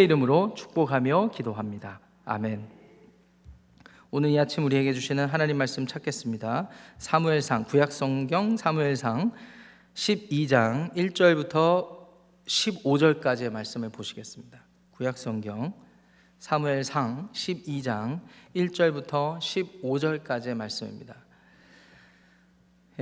이름으로 축복하며 기도합니다. 아멘. 오늘 이 아침 우리에게 주시는 하나님 말씀 찾겠습니다. 사무엘상, 구약성경 사무엘상 12장 1절부터 15절까지의 말씀을 보시겠습니다. 구약성경 사무엘상 12장 1절부터 15절까지의 말씀입니다.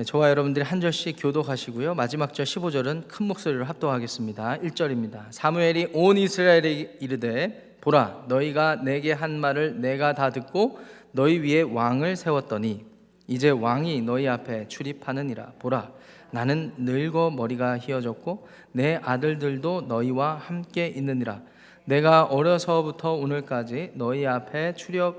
저와 여러분들이 한 절씩 교독하시고요, 마지막 절 15절은 큰 목소리로 합독하겠습니다. 1절입니다. 사무엘이 온 이스라엘에 이르되 보라, 너희가 내게 한 말을 내가 다 듣고 너희 위에 왕을 세웠더니 이제 왕이 너희 앞에 출입하느니라. 보라, 나는 늙어 머리가 휘어졌고 내 아들들도 너희와 함께 있느니라. 내가 어려서부터 오늘까지 너희 앞에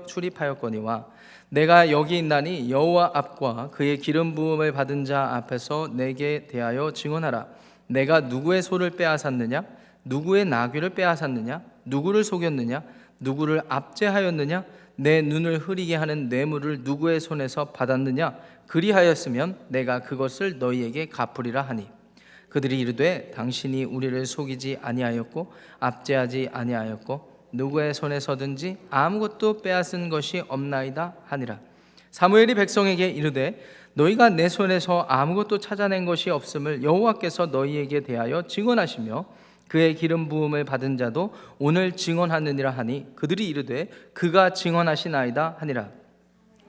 출입하였거니와 내가 여기 있나니 여호와 앞과 그의 기름 부음을 받은 자 앞에서 내게 대하여 증언하라. 내가 누구의 소를 빼앗았느냐? 누구의 나귀를 빼앗았느냐? 누구를 속였느냐? 누구를 압제하였느냐? 내 눈을 흐리게 하는 뇌물을 누구의 손에서 받았느냐? 그리하였으면 내가 그것을 너희에게 갚으리라 하니, 그들이 이르되 당신이 우리를 속이지 아니하였고 압제하지 아니하였고 누구의 손에서든지 아무것도 빼앗은 것이 없나이다 하니라. 사무엘이 백성에게 이르되 너희가 내 손에서 아무것도 찾아낸 것이 없음을 여호와께서 너희에게 대하여 증언하시며 그의 기름 부음을 받은 자도 오늘 증언하느니라 하니, 그들이 이르되 그가 증언하시나이다 하니라.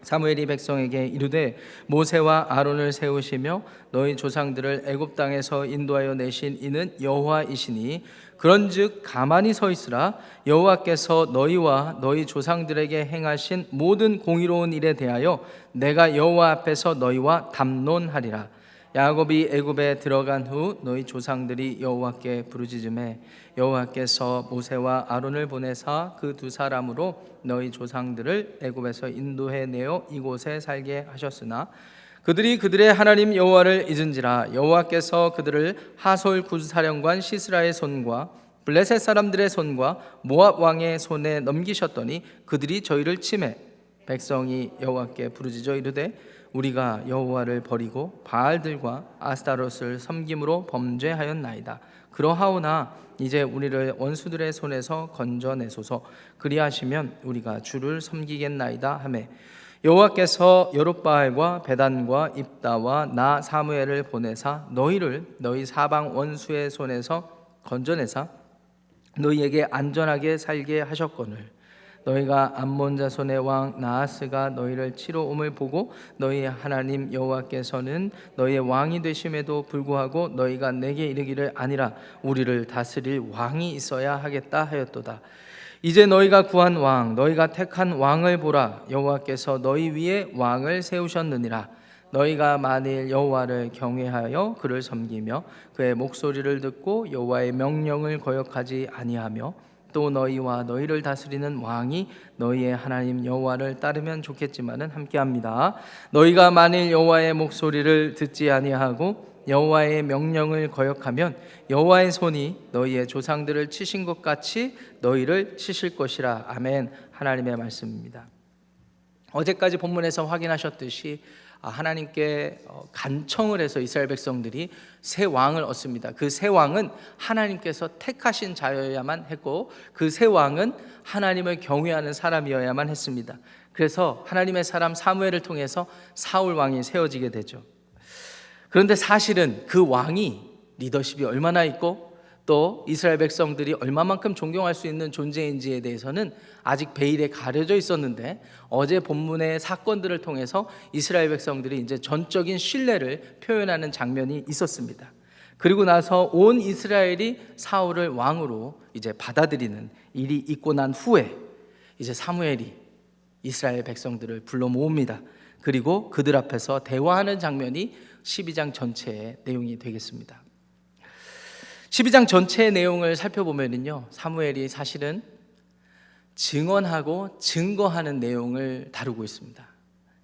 사무엘이 백성에게 이르되 모세와 아론을 세우시며 너희 조상들을 애굽 땅에서 인도하여 내신 이는 여호와이시니 그런즉 가만히 서 있으라. 여호와께서 너희와 너희 조상들에게 행하신 모든 공의로운 일에 대하여 내가 여호와 앞에서 너희와 담론하리라. 야곱이 애굽에 들어간 후 너희 조상들이 여호와께 부르짖음에 여호와께서 모세와 아론을 보내사 그 두 사람으로 너희 조상들을 애굽에서 인도해 내어 이곳에 살게 하셨으나 그들이 그들의 하나님 여호와를 잊은지라. 여호와께서 그들을 하솔 군사령관 시스라의 손과 블레셋 사람들의 손과 모압 왕의 손에 넘기셨더니 그들이 저희를 치매 백성이 여호와께 부르짖어 이르되 우리가 여호와를 버리고 바알들과 아스타롯을 섬김으로 범죄하였나이다. 그러하오나 이제 우리를 원수들의 손에서 건져내소서. 그리하시면 우리가 주를 섬기겠나이다 하매 여호와께서 여룹바알과 베단과 입다와 나 사무엘을 보내사 너희를 너희 사방 원수의 손에서 건져내사 너희에게 안전하게 살게 하셨거늘 너희가 암몬 자손의 왕 나하스가 너희를 치러 옴을 보고 너희 하나님 여호와께서는 너희의 왕이 되심에도 불구하고 너희가 내게 이르기를 아니라 우리를 다스릴 왕이 있어야 하겠다 하였도다. 이제 너희가 구한 왕, 너희가 택한 왕을 보라. 여호와께서 너희 위에 왕을 세우셨느니라. 너희가 만일 여호와를 경외하여 그를 섬기며 그의 목소리를 듣고 여호와의 명령을 거역하지 아니하며 또 너희와 너희를 다스리는 왕이 너희의 하나님 여호와를 따르면 좋겠지만은 함께합니다. 너희가 만일 여호와의 목소리를 듣지 아니하고 여호와의 명령을 거역하면 여호와의 손이 너희의 조상들을 치신 것 같이 너희를 치실 것이라. 아멘. 하나님의 말씀입니다. 어제까지 본문에서 확인하셨듯이 하나님께 간청을 해서 이스라엘 백성들이 새 왕을 얻습니다. 그 새 왕은 하나님께서 택하신 자여야만 했고 그 새 왕은 하나님을 경외하는 사람이어야만 했습니다. 그래서 하나님의 사람 사무엘을 통해서 사울 왕이 세워지게 되죠. 그런데 사실은 그 왕이 리더십이 얼마나 있고 또 이스라엘 백성들이 얼마만큼 존경할 수 있는 존재인지에 대해서는 아직 베일에 가려져 있었는데 어제 본문의 사건들을 통해서 이스라엘 백성들이 이제 전적인 신뢰를 표현하는 장면이 있었습니다. 그리고 나서 온 이스라엘이 사울을 왕으로 이제 받아들이는 일이 있고 난 후에 이제 사무엘이 이스라엘 백성들을 불러 모읍니다. 그리고 그들 앞에서 대화하는 장면이 12장 전체의 내용이 되겠습니다. 12장 전체의 내용을 살펴보면요, 사무엘이 사실은 증언하고 증거하는 내용을 다루고 있습니다.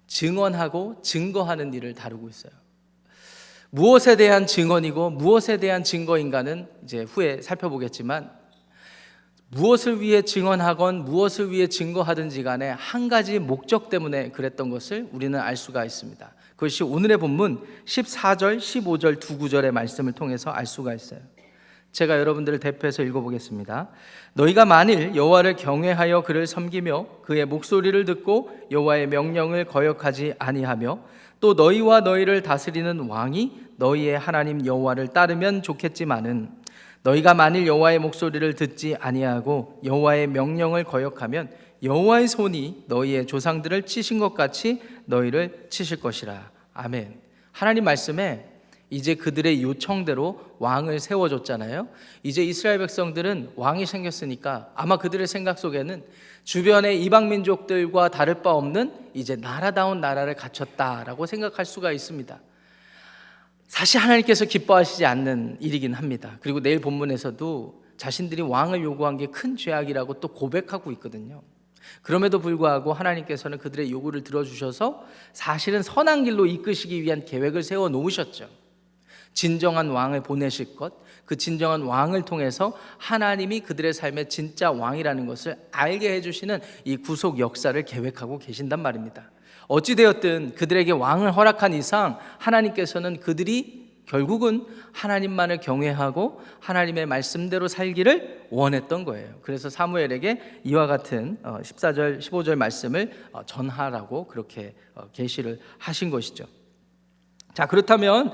증언하고 증거하는 일을 다루고 있어요. 무엇에 대한 증언이고 무엇에 대한 증거인가는 이제 후에 살펴보겠지만 무엇을 위해 증언하건 무엇을 위해 증거하든지 간에 한 가지 목적 때문에 그랬던 것을 우리는 알 수가 있습니다. 그것이 오늘의 본문 14절, 15절 두 구절의 말씀을 통해서 알 수가 있어요. 제가 여러분들을 대표해서 읽어보겠습니다. 너희가 만일 여호와를 경외하여 그를 섬기며 그의 목소리를 듣고 여호와의 명령을 거역하지 아니하며 또 너희와 너희를 다스리는 왕이 너희의 하나님 여호와를 따르면 좋겠지만은 너희가 만일 여호와의 목소리를 듣지 아니하고 여호와의 명령을 거역하면 여호와의 손이 너희의 조상들을 치신 것 같이 너희를 치실 것이라. 아멘. 하나님 말씀에 이제 그들의 요청대로 왕을 세워줬잖아요. 이제 이스라엘 백성들은 왕이 생겼으니까 아마 그들의 생각 속에는 주변의 이방 민족들과 다를 바 없는 이제 나라다운 나라를 갖췄다라고 생각할 수가 있습니다. 사실 하나님께서 기뻐하시지 않는 일이긴 합니다. 그리고 내일 본문에서도 자신들이 왕을 요구한 게 큰 죄악이라고 또 고백하고 있거든요. 그럼에도 불구하고 하나님께서는 그들의 요구를 들어주셔서 사실은 선한 길로 이끄시기 위한 계획을 세워 놓으셨죠. 진정한 왕을 보내실 것, 그 진정한 왕을 통해서 하나님이 그들의 삶의 진짜 왕이라는 것을 알게 해주시는 이 구속 역사를 계획하고 계신단 말입니다. 어찌되었든 그들에게 왕을 허락한 이상 하나님께서는 그들이 결국은 하나님만을 경외하고 하나님의 말씀대로 살기를 원했던 거예요. 그래서 사무엘에게 이와 같은 14절 15절 말씀을 전하라고 그렇게 계시를 하신 것이죠. 자, 그렇다면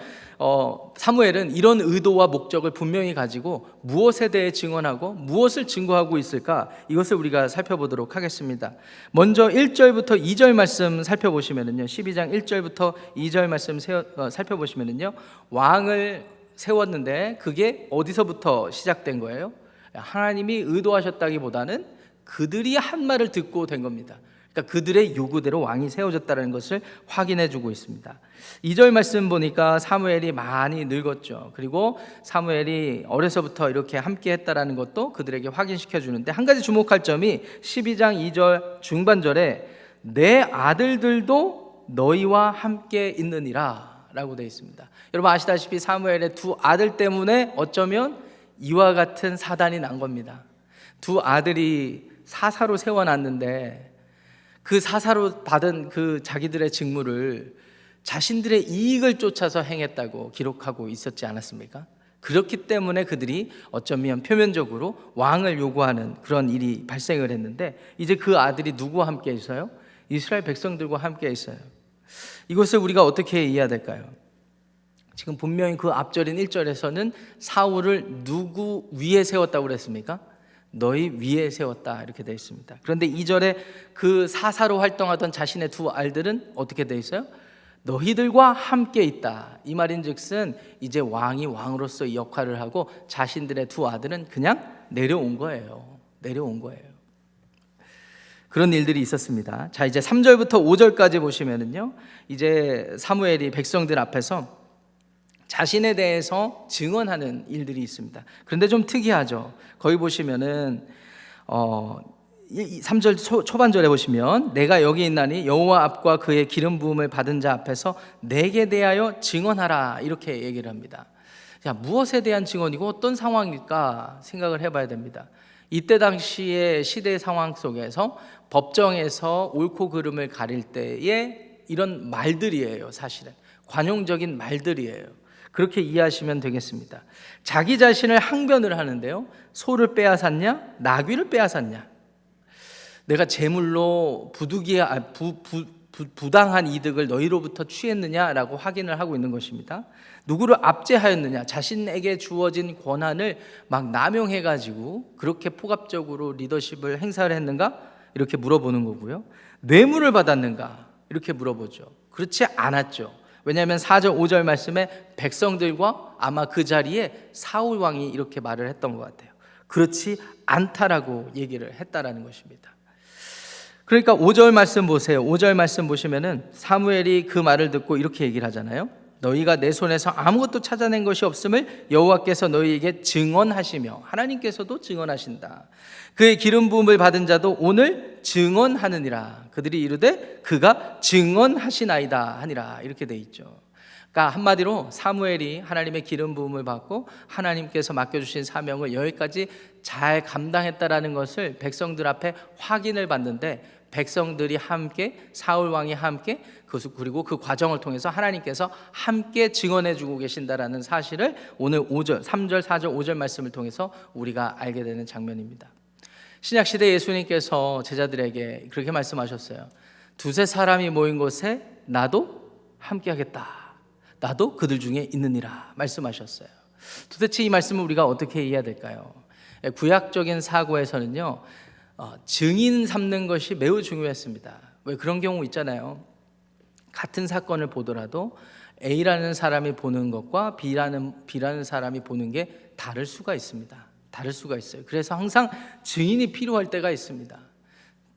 사무엘은 이런 의도와 목적을 분명히 가지고 무엇에 대해 증언하고 무엇을 증거하고 있을까? 이것을 우리가 살펴보도록 하겠습니다. 먼저 1절부터 2절 말씀 살펴보시면은요, 12장 1절부터 2절 말씀 살펴보시면은요, 왕을 세웠는데 그게 어디서부터 시작된 거예요? 하나님이 의도하셨다기보다는 그들이 한 말을 듣고 된 겁니다. 그러니까 그들의 요구대로 왕이 세워졌다는 것을 확인해 주고 있습니다. 2절 말씀 보니까 사무엘이 많이 늙었죠. 그리고 사무엘이 어려서부터 이렇게 함께 했다라는 것도 그들에게 확인시켜 주는데, 한 가지 주목할 점이 12장 2절 중반절에 내 아들들도 너희와 함께 있느니라 라고 되어 있습니다. 여러분 아시다시피 사무엘의 두 아들 때문에 어쩌면 이와 같은 사단이 난 겁니다. 두 아들이 사사로 세워놨는데 그 사사로 받은 그 자기들의 직무를 자신들의 이익을 쫓아서 행했다고 기록하고 있었지 않았습니까? 그렇기 때문에 그들이 어쩌면 표면적으로 왕을 요구하는 그런 일이 발생을 했는데, 이제 그 아들이 누구와 함께 있어요? 이스라엘 백성들과 함께 있어요. 이것을 우리가 어떻게 이해해야 될까요? 지금 분명히 그 앞절인 1절에서는 사울을 누구 위에 세웠다고 그랬습니까? 너희 위에 세웠다 이렇게 되어 있습니다. 그런데 2절에 그 사사로 활동하던 자신의 두 아들들은 어떻게 되어 있어요? 너희들과 함께 있다. 이 말인즉슨 이제 왕이 왕으로서 역할을 하고 자신들의 두 아들은 그냥 내려온 거예요. 내려온 거예요. 그런 일들이 있었습니다. 자, 이제 3절부터 5절까지 보시면은요, 이제 사무엘이 백성들 앞에서 자신에 대해서 증언하는 일들이 있습니다. 그런데 좀 특이하죠. 거기 보시면은 3절 초반절에 보시면 내가 여기 있나니 여호와 앞과 그의 기름 부음을 받은 자 앞에서 내게 대하여 증언하라 이렇게 얘기를 합니다. 자, 무엇에 대한 증언이고 어떤 상황일까 생각을 해봐야 됩니다. 이때 당시의 시대 상황 속에서 법정에서 옳고 그름을 가릴 때의 이런 말들이에요. 사실은 관용적인 말들이에요. 그렇게 이해하시면 되겠습니다. 자기 자신을 항변을 하는데요, 소를 빼앗았냐 나귀를 빼앗았냐, 내가 재물로 부당한 이득을 너희로부터 취했느냐라고 확인을 하고 있는 것입니다. 누구를 압제하였느냐, 자신에게 주어진 권한을 막 남용해가지고 그렇게 폭압적으로 리더십을 행사를 했는가 이렇게 물어보는 거고요. 뇌물을 받았는가 이렇게 물어보죠. 그렇지 않았죠. 왜냐하면 4절 5절 말씀에 백성들과 아마 그 자리에 사울 왕이 이렇게 말을 했던 것 같아요. 그렇지 않다라고 얘기를 했다라는 것입니다. 그러니까 5절 말씀 보세요. 5절 말씀 보시면은 사무엘이 그 말을 듣고 이렇게 얘기를 하잖아요. 너희가 내 손에서 아무것도 찾아낸 것이 없음을 여호와께서 너희에게 증언하시며, 하나님께서도 증언하신다. 그의 기름 부음을 받은 자도 오늘 증언하느니라. 그들이 이르되 그가 증언하시나이다 하니라. 이렇게 돼 있죠. 그러니까 한마디로 사무엘이 하나님의 기름 부음을 받고 하나님께서 맡겨주신 사명을 여기까지 잘 감당했다라는 것을 백성들 앞에 확인을 받는데, 백성들이 함께, 사울 왕이 함께, 그리고 그 과정을 통해서 하나님께서 함께 증언해 주고 계신다라는 사실을 오늘 5절, 3절, 4절, 5절 말씀을 통해서 우리가 알게 되는 장면입니다. 신약시대 예수님께서 제자들에게 그렇게 말씀하셨어요. 두세 사람이 모인 곳에 나도 함께 하겠다. 나도 그들 중에 있느니라 말씀하셨어요. 도대체 이 말씀을 우리가 어떻게 이해해야 될까요? 구약적인 사고에서는요, 증인 삼는 것이 매우 중요했습니다. 왜 그런 경우 있잖아요. 같은 사건을 보더라도 A라는 사람이 보는 것과 B라는 사람이 보는 게 다를 수가 있습니다. 다를 수가 있어요. 그래서 항상 증인이 필요할 때가 있습니다.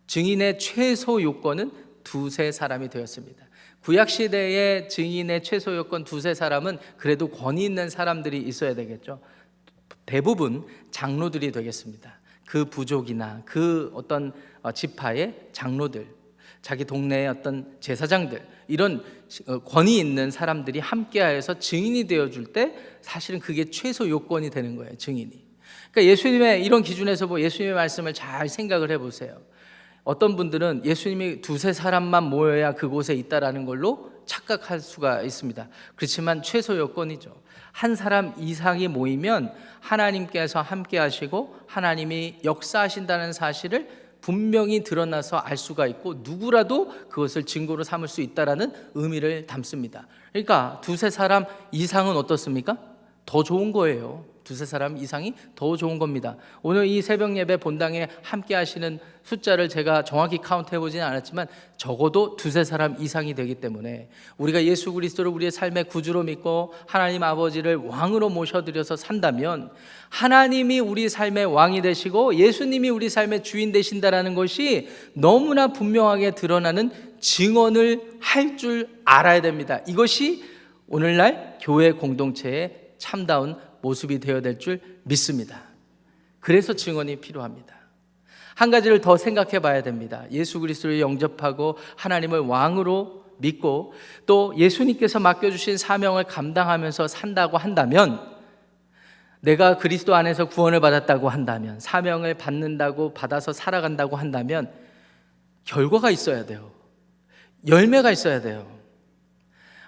증인의 최소 요건은 두세 사람이 되었습니다. 구약시대의 증인의 최소 요건 두세 사람은 그래도 권위 있는 사람들이 있어야 되겠죠. 대부분 장로들이 되겠습니다. 그 부족이나 그 어떤 지파의 장로들, 자기 동네의 어떤 제사장들, 이런 권위 있는 사람들이 함께하여서 증인이 되어줄 때 사실은 그게 최소 요건이 되는 거예요. 증인이. 그러니까 예수님의 이런 기준에서 예수님의 말씀을 잘 생각을 해보세요. 어떤 분들은 예수님이 두세 사람만 모여야 그곳에 있다라는 걸로 착각할 수가 있습니다. 그렇지만 최소 요건이죠. 한 사람 이상이 모이면 하나님께서 함께 하시고 하나님이 역사하신다는 사실을 분명히 드러나서 알 수가 있고, 누구라도 그것을 증거로 삼을 수 있다라는 의미를 담습니다. 그러니까 두세 사람 이상은 어떻습니까? 더 좋은 거예요. 두세 사람 이상이 더 좋은 겁니다. 오늘 이 새벽 예배 본당에 함께 하시는 숫자를 제가 정확히 카운트 해보지는 않았지만 적어도 두세 사람 이상이 되기 때문에 우리가 예수 그리스도를 우리의 삶의 구주로 믿고 하나님 아버지를 왕으로 모셔드려서 산다면 하나님이 우리 삶의 왕이 되시고 예수님이 우리 삶의 주인 되신다라는 것이 너무나 분명하게 드러나는 증언을 할 줄 알아야 됩니다. 이것이 오늘날 교회 공동체의 참다운 모습이 되어야 될 줄 믿습니다. 그래서 증언이 필요합니다. 한 가지를 더 생각해 봐야 됩니다. 예수 그리스도를 영접하고 하나님을 왕으로 믿고 또 예수님께서 맡겨주신 사명을 감당하면서 산다고 한다면, 내가 그리스도 안에서 구원을 받았다고 한다면, 사명을 받는다고 받아서 살아간다고 한다면 결과가 있어야 돼요. 열매가 있어야 돼요.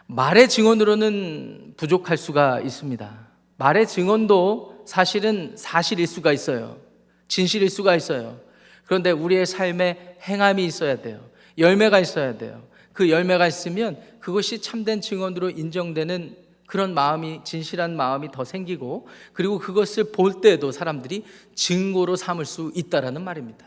말의 증언으로는 부족할 수가 있습니다. 말의 증언도 사실은 사실일 수가 있어요. 진실일 수가 있어요. 그런데 우리의 삶에 행함이 있어야 돼요. 열매가 있어야 돼요. 그 열매가 있으면 그것이 참된 증언으로 인정되는 그런 마음이, 진실한 마음이 더 생기고, 그리고 그것을 볼 때에도 사람들이 증거로 삼을 수 있다라는 말입니다.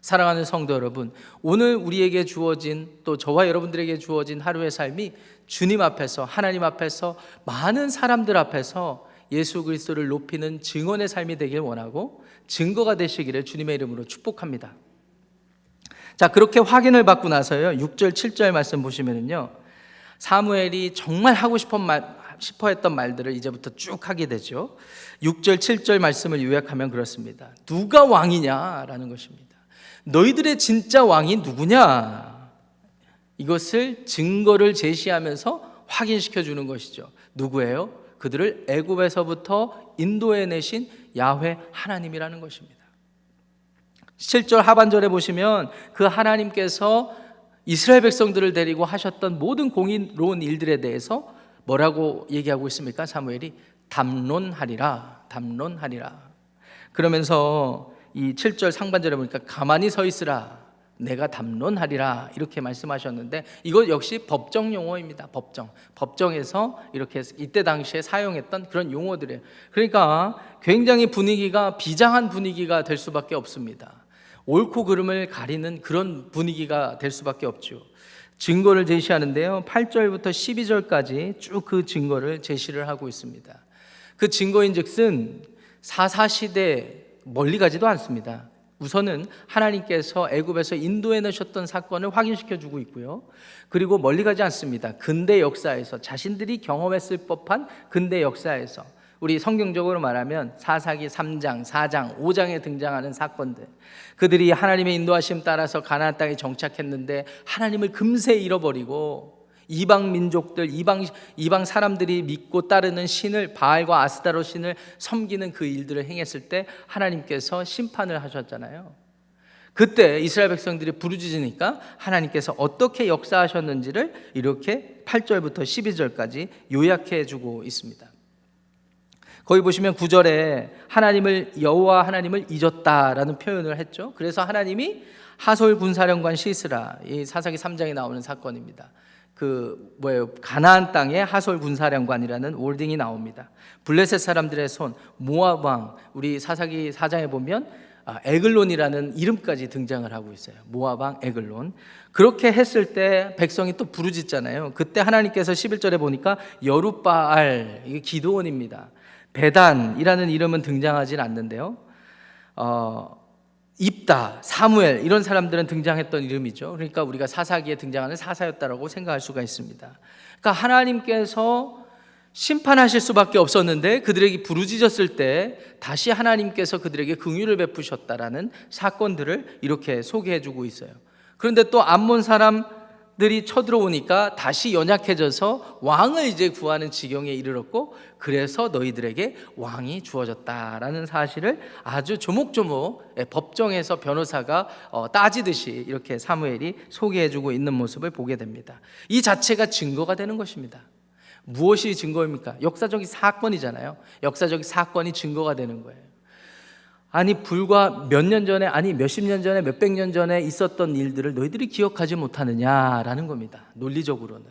사랑하는 성도 여러분, 오늘 우리에게 주어진, 또 저와 여러분들에게 주어진 하루의 삶이 주님 앞에서, 하나님 앞에서, 많은 사람들 앞에서 예수 그리스도를 높이는 증언의 삶이 되길 원하고 증거가 되시기를 주님의 이름으로 축복합니다. 자, 그렇게 확인을 받고 나서요, 6절 7절 말씀 보시면은요, 사무엘이 정말 하고 싶어 했던 말들을 이제부터 쭉 하게 되죠. 6절 7절 말씀을 요약하면 그렇습니다. 누가 왕이냐라는 것입니다. 너희들의 진짜 왕이 누구냐? 이것을 증거를 제시하면서 확인시켜 주는 것이죠. 누구예요? 그들을 애굽에서부터 인도해 내신 야훼 하나님이라는 것입니다. 7절 하반절에 보시면 그 하나님께서 이스라엘 백성들을 데리고 하셨던 모든 공의로운 일들에 대해서 뭐라고 얘기하고 있습니까? 사무엘이 담론하리라, 담론하리라. 그러면서 이 7절 상반절에 보니까 가만히 서 있으라, 내가 담론하리라, 이렇게 말씀하셨는데 이것 역시 법정 용어입니다. 법정에서 이렇게 이때 당시에 사용했던 그런 용어들이에요. 그러니까 굉장히 분위기가 비장한 분위기가 될 수밖에 없습니다. 옳고 그름을 가리는 그런 분위기가 될 수밖에 없죠. 증거를 제시하는데요, 8절부터 12절까지 쭉 그 증거를 제시를 하고 있습니다. 그 증거인즉슨 사사시대 멀리 가지도 않습니다. 우선은 하나님께서 애굽에서 인도해 내셨던 사건을 확인시켜 주고 있고요, 그리고 멀리 가지 않습니다. 근대 역사에서, 자신들이 경험했을 법한 근대 역사에서, 우리 성경적으로 말하면 사사기 3장, 4장, 5장에 등장하는 사건들, 그들이 하나님의 인도하심 따라서 가나안 땅에 정착했는데 하나님을 금세 잃어버리고 이방 민족들, 이방 사람들이 믿고 따르는 신을, 바알과 아스타롯 신을 섬기는 그 일들을 행했을 때 하나님께서 심판을 하셨잖아요. 그때 이스라엘 백성들이 부르짖으니까 하나님께서 어떻게 역사하셨는지를 이렇게 8절부터 12절까지 요약해 주고 있습니다. 거기 보시면 9절에 여호와 하나님을 잊었다라는 표현을 했죠. 그래서 하나님이 하솔 군사령관 시스라, 이 사사기 3장에 나오는 사건입니다. 가나안 땅에 하솔 군사령관이라는 월딩이 나옵니다. 블레셋 사람들의 손, 모압 왕, 우리 사사기 4장에 보면 에글론이라는 이름까지 등장을 하고 있어요. 모압 왕 에글론. 그렇게 했을 때 백성이 또 부르짖잖아요. 그때 하나님께서 11절에 보니까 여룻바알, 이게 기드온입니다. 베단이라는 이름은 등장하진 않는데요. 입다, 사무엘, 이런 사람들은 등장했던 이름이죠. 그러니까 우리가 사사기에 등장하는 사사였다라고 생각할 수가 있습니다. 그러니까 하나님께서 심판하실 수밖에 없었는데 그들에게 부르짖었을 때 다시 하나님께서 그들에게 긍휼을 베푸셨다라는 사건들을 이렇게 소개해주고 있어요. 그런데 또 암몬 사람들이 쳐들어오니까 다시 연약해져서 왕을 이제 구하는 지경에 이르렀고, 그래서 너희들에게 왕이 주어졌다라는 사실을 아주 조목조목 법정에서 변호사가 따지듯이 이렇게 사무엘이 소개해주고 있는 모습을 보게 됩니다. 이 자체가 증거가 되는 것입니다. 무엇이 증거입니까? 역사적인 사건이잖아요. 역사적인 사건이 증거가 되는 거예요. 아니, 불과 몇 년 전에, 아니 몇십 년 전에, 몇백 년 전에 있었던 일들을 너희들이 기억하지 못하느냐라는 겁니다. 논리적으로는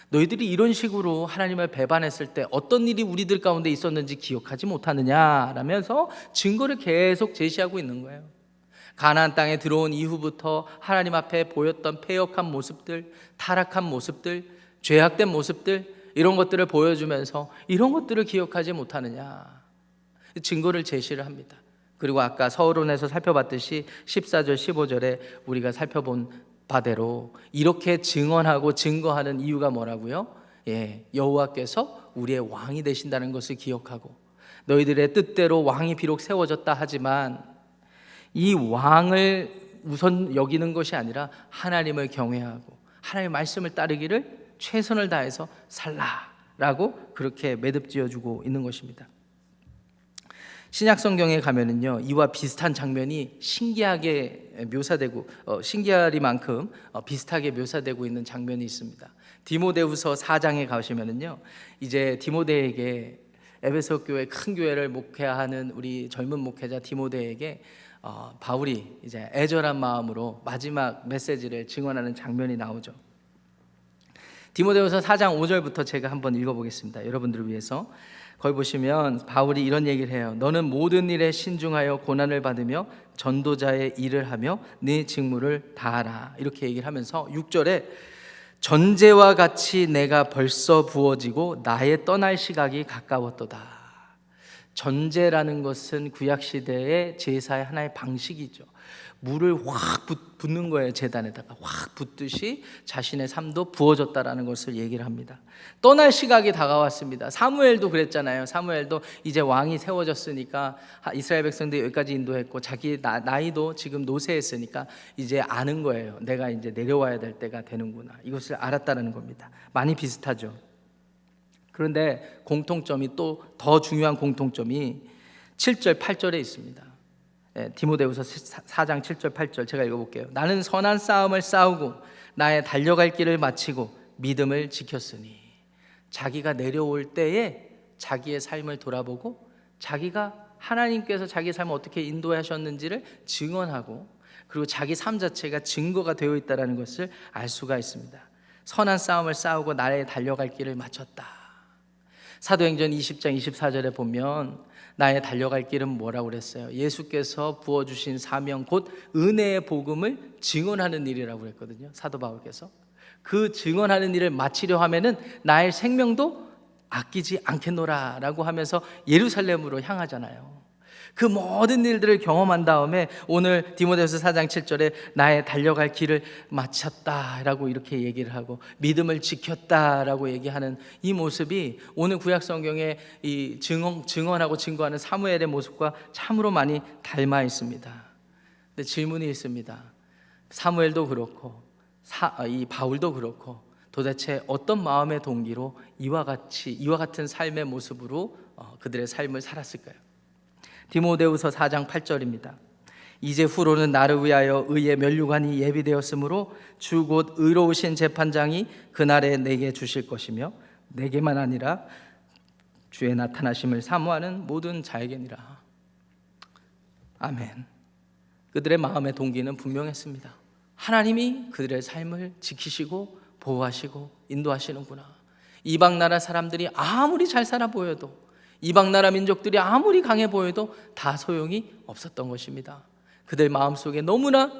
너희들이 이런 식으로 하나님을 배반했을 때 어떤 일이 우리들 가운데 있었는지 기억하지 못하느냐라면서 증거를 계속 제시하고 있는 거예요. 가나안 땅에 들어온 이후부터 하나님 앞에 보였던 패역한 모습들, 타락한 모습들, 죄악된 모습들, 이런 것들을 보여주면서 이런 것들을 기억하지 못하느냐, 증거를 제시를 합니다. 그리고 아까 서론에서 살펴봤듯이 14절 15절에 우리가 살펴본 바대로 이렇게 증언하고 증거하는 이유가 뭐라고요? 여호와께서 우리의 왕이 되신다는 것을 기억하고, 너희들의 뜻대로 왕이 비록 세워졌다 하지만 이 왕을 우선 여기는 것이 아니라 하나님을 경외하고 하나님의 말씀을 따르기를 최선을 다해서 살라라고 그렇게 매듭지어주고 있는 것입니다. 신약 성경에 가면은요, 이와 비슷한 장면이 신기하게 묘사되고 신기하리만큼 비슷하게 묘사되고 있는 장면이 있습니다. 디모데후서 4장에 가시면은요, 이제 디모데에게, 에베소 교회 큰 교회를 목회하는 우리 젊은 목회자 디모데에게 바울이 이제 애절한 마음으로 마지막 메시지를 증언하는 장면이 나오죠. 디모데후서 4장 5절부터 제가 한번 읽어보겠습니다. 여러분들을 위해서. 거기 보시면 바울이 이런 얘기를 해요. 너는 모든 일에 신중하여 고난을 받으며 전도자의 일을 하며 네 직무를 다하라, 이렇게 얘기를 하면서 6절에 전제와 같이 내가 벌써 부어지고 나의 떠날 시각이 가까웠도다. 전제라는 것은 구약시대의 제사의 하나의 방식이죠. 물을 확 붓는 거예요. 제단에다가 확 붓듯이 자신의 삶도 부어졌다라는 것을 얘기를 합니다. 떠날 시각이 다가왔습니다. 사무엘도 그랬잖아요. 사무엘도 이제 왕이 세워졌으니까 이스라엘 백성들이 여기까지 인도했고 자기 나이도 지금 노쇠했으니까 이제 아는 거예요. 내가 이제 내려와야 될 때가 되는구나, 이것을 알았다는 겁니다. 많이 비슷하죠. 그런데 공통점이, 또 더 중요한 공통점이 7절 8절에 있습니다. 디모데후서 4장 7절 8절 제가 읽어볼게요. 나는 선한 싸움을 싸우고 나의 달려갈 길을 마치고 믿음을 지켰으니. 자기가 내려올 때에 자기의 삶을 돌아보고 자기가 하나님께서 자기 삶을 어떻게 인도하셨는지를 증언하고, 그리고 자기 삶 자체가 증거가 되어 있다는 것을 알 수가 있습니다. 선한 싸움을 싸우고 나의 달려갈 길을 마쳤다. 사도행전 20장 24절에 보면 나의 달려갈 길은 뭐라고 그랬어요? 예수께서 부어주신 사명, 곧 은혜의 복음을 증언하는 일이라고 그랬거든요. 사도 바울께서 그 증언하는 일을 마치려 하면은 나의 생명도 아끼지 않겠노라 라고 하면서 예루살렘으로 향하잖아요. 그 모든 일들을 경험한 다음에 오늘 디모데후서 4장 7절에 나의 달려갈 길을 마쳤다라고 이렇게 얘기를 하고 믿음을 지켰다라고 얘기하는 이 모습이 오늘 구약 성경의 이 증언하고 증거하는 사무엘의 모습과 참으로 많이 닮아 있습니다. 근데 질문이 있습니다. 사무엘도 그렇고 이 바울도 그렇고 도대체 어떤 마음의 동기로 이와 같은 삶의 모습으로 그들의 삶을 살았을까요? 디모데후서 4장 8절입니다. 이제 후로는 나를 위하여 의의 면류관이 예비되었으므로 주 곧 의로우신 재판장이 그날에 내게 주실 것이며 내게만 아니라 주의 나타나심을 사모하는 모든 자에게니라. 아멘. 그들의 마음의 동기는 분명했습니다. 하나님이 그들의 삶을 지키시고 보호하시고 인도하시는구나. 이방 나라 사람들이 아무리 잘 살아 보여도, 이방 나라 민족들이 아무리 강해 보여도 다 소용이 없었던 것입니다. 그들 마음속에 너무나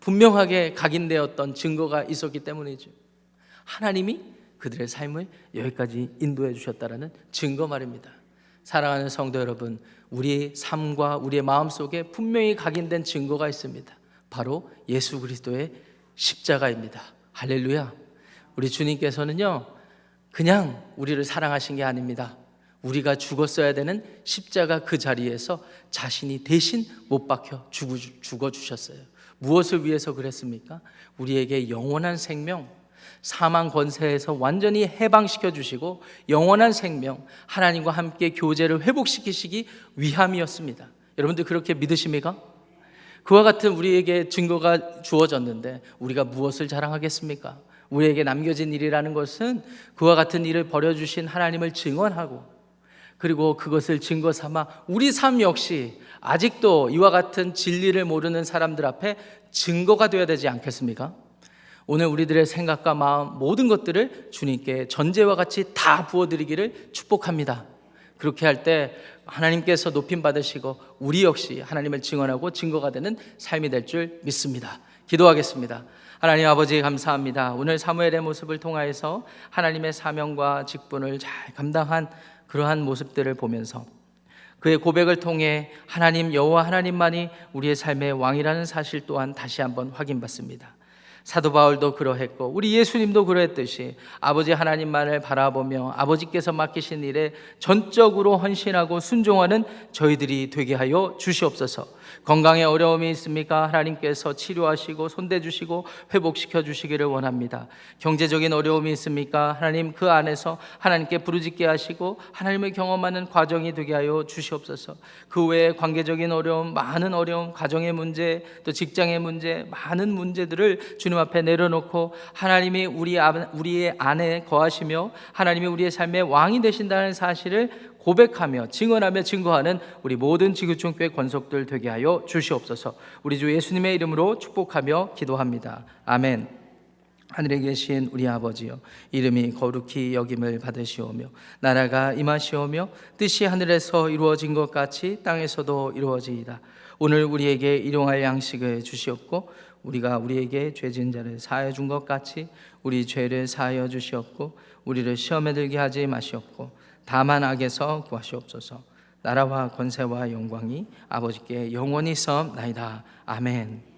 분명하게 각인되었던 증거가 있었기 때문이죠. 하나님이 그들의 삶을 여기까지 인도해 주셨다라는 증거 말입니다. 사랑하는 성도 여러분, 우리의 삶과 우리의 마음속에 분명히 각인된 증거가 있습니다. 바로 예수 그리스도의 십자가입니다. 할렐루야. 우리 주님께서는요, 그냥 우리를 사랑하신 게 아닙니다. 우리가 죽었어야 되는 십자가 그 자리에서 자신이 대신 못 박혀 죽어주셨어요. 무엇을 위해서 그랬습니까? 우리에게 영원한 생명, 사망 권세에서 완전히 해방시켜 주시고 영원한 생명, 하나님과 함께 교제를 회복시키시기 위함이었습니다. 여러분들 그렇게 믿으십니까? 그와 같은 우리에게 증거가 주어졌는데 우리가 무엇을 자랑하겠습니까? 우리에게 남겨진 일이라는 것은 그와 같은 일을 벌여주신 하나님을 증언하고, 그리고 그것을 증거 삼아 우리 삶 역시 아직도 이와 같은 진리를 모르는 사람들 앞에 증거가 되어야 되지 않겠습니까? 오늘 우리들의 생각과 마음, 모든 것들을 주님께 전제와 같이 다 부어드리기를 축복합니다. 그렇게 할 때 하나님께서 높임 받으시고 우리 역시 하나님을 증언하고 증거가 되는 삶이 될 줄 믿습니다. 기도하겠습니다. 하나님 아버지 감사합니다. 오늘 사무엘의 모습을 통하여서 하나님의 사명과 직분을 잘 감당한 그러한 모습들을 보면서 그의 고백을 통해 하나님 여호와 하나님만이 우리의 삶의 왕이라는 사실 또한 다시 한번 확인받습니다. 사도 바울도 그러했고 우리 예수님도 그러했듯이 아버지 하나님만을 바라보며 아버지께서 맡기신 일에 전적으로 헌신하고 순종하는 저희들이 되게 하여 주시옵소서. 건강에 어려움이 있습니까? 하나님께서 치료하시고 손대주시고 회복시켜 주시기를 원합니다. 경제적인 어려움이 있습니까? 하나님 그 안에서 하나님께 부르짖게 하시고 하나님을 경험하는 과정이 되게 하여 주시옵소서. 그 외에 관계적인 어려움, 많은 어려움, 가정의 문제, 또 직장의 문제, 많은 문제들을 주님 앞에 내려놓고 하나님이 우리의 안에 거하시며 하나님이 우리의 삶의 왕이 되신다는 사실을 고백하며 증언하며 증거하는 우리 모든 지구촌교회 권속들 되게 하여 주시옵소서. 우리 주 예수님의 이름으로 축복하며 기도합니다. 아멘. 하늘에 계신 우리 아버지여, 이름이 거룩히 여김을 받으시오며 나라가 임하시오며 뜻이 하늘에서 이루어진 것 같이 땅에서도 이루어지이다. 오늘 우리에게 일용할 양식을 주시옵고 우리가 우리에게 죄 지은 자를 사하여 준 것 같이 우리 죄를 사하여 주시옵고 우리를 시험에 들게 하지 마시옵고 다만 악에서 구하시옵소서. 나라와 권세와 영광이 아버지께 영원히 있사옵나이다. 아멘.